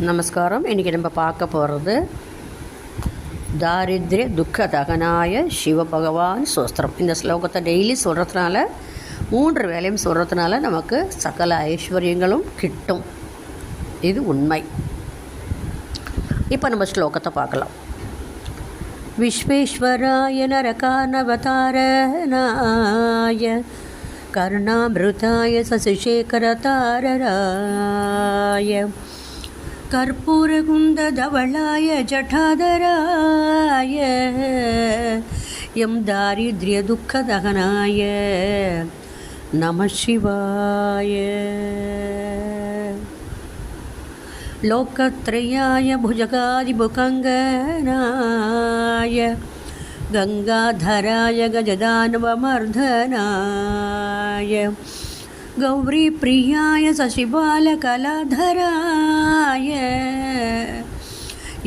நமஸ்காரம். இன்றைக்கி நம்ம பார்க்க போகிறது தாரித்ரிய துக்க தகனாய சிவபகவான் சோஸ்திரம். இந்த ஸ்லோகத்தை டெய்லி சொல்கிறதுனால 3 வேளையும் சொல்கிறதுனால நமக்கு சகல ஐஸ்வர்யங்களும் கிட்டும். இது உண்மை. இப்போ நம்ம ஸ்லோகத்தை பார்க்கலாம். விஸ்வேஸ்வராய நரகானவதாரணாய கருணாமிருதாய சசிசேகரதாரராய கற்பூரகுந்ததவளாய ஜடாதராய எம் தாரித்ரியதுக்கதகனாய நம சிவாய. லோகத்ரயாய புஜகாதிபுகங்கனாய கங்காதராய கஜதானவமர்தனாய கௌரிப்பிரியாய சசிபாலகலாதராய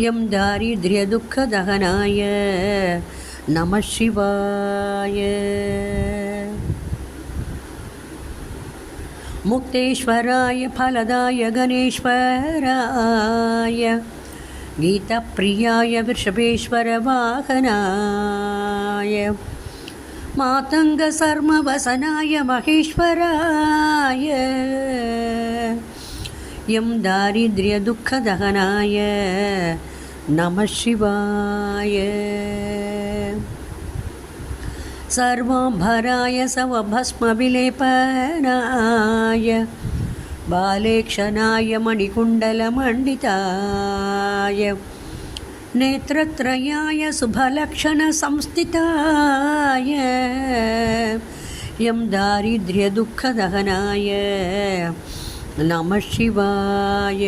எம் தாரித்ரியதுக்கதகனாய நம சிவாய. முக்தேஸ்வராய பலதாய கணேஸ்வராய கீதப்பிரியாய விருஷபேஸ்வரவாகனாய மாதங்க சர்மவசனாய மகேஸ்வராய எம் தாரித்ரியதுக்கதகனாய நம சிவாய. சர்வாம்பராய சவபஸ்மவிலேபனாய பாலேக்ஷனாய மணிகுண்டலமண்டிதாய நேத்ரத்ரயாய சுபலக்ஷணசம்ஸ்திதாய எம் தாரித்ரியதுக்கதகனாய நம சிவாய.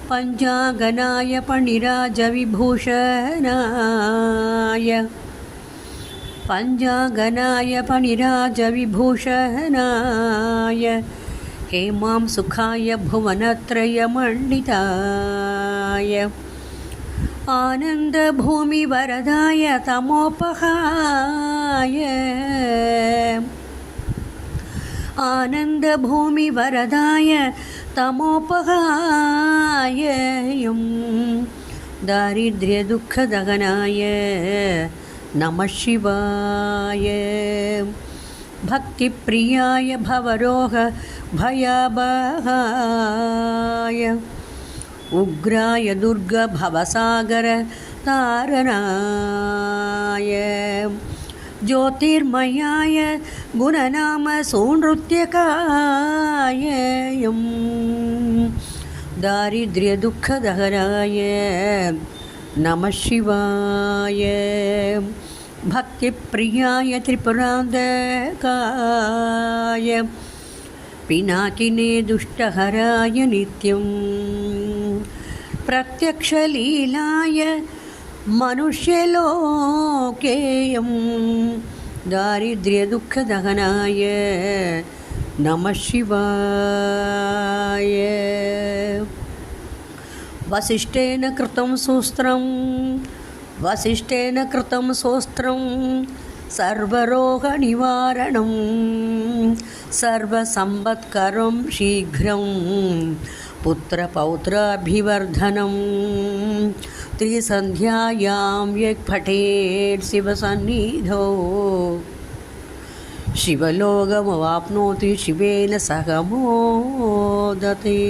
பஞ்சாகனாய பணிராஜவிபூஷணாய பஞ்சாகனாய பணிராஜவிபூஷணாய ஹேமாம் சுகாய புவனத்ரயமண்டிதாய ஆனந்தபூமிவரதாய தமோபகாய ஆனந்தபூமிவரதாய தமோபகாய எம் தாரித்ரியதுக்கதகனாய நம சிவாய. பக்திப்பிரியாய பவரோக பயாபகாய உக்ராய துர்க பவசாகர தாரணாய ஜோதிர்மயாய குணநாம சூன்ருத்யகாய எம் தாரித்ரியதுக்கதகனாய நம சிவாய. பக்திப்பிரியாய திரிபுராந்தகாய பினாகினே துஷ்டஹராய நித்யம் பிரத்யக்ஷலீலாய மனுஷ்யலோகேயம் தாரித்ரியதுக்கதகனாய நம சிவாய. வசிஷ்டேன கிருதம் சோஸ்திரம் சர்வரோகநிவாரணம் சர்வசம்பத்கரம் சீக்ரம் புத்திரபௌத்ராபிவர்தனம் த்ரிசந்தியாயாம் யக் படேத் சிவசந்நிதோ சிவலோகமவாப்னோதி சிவேன சக மோததே.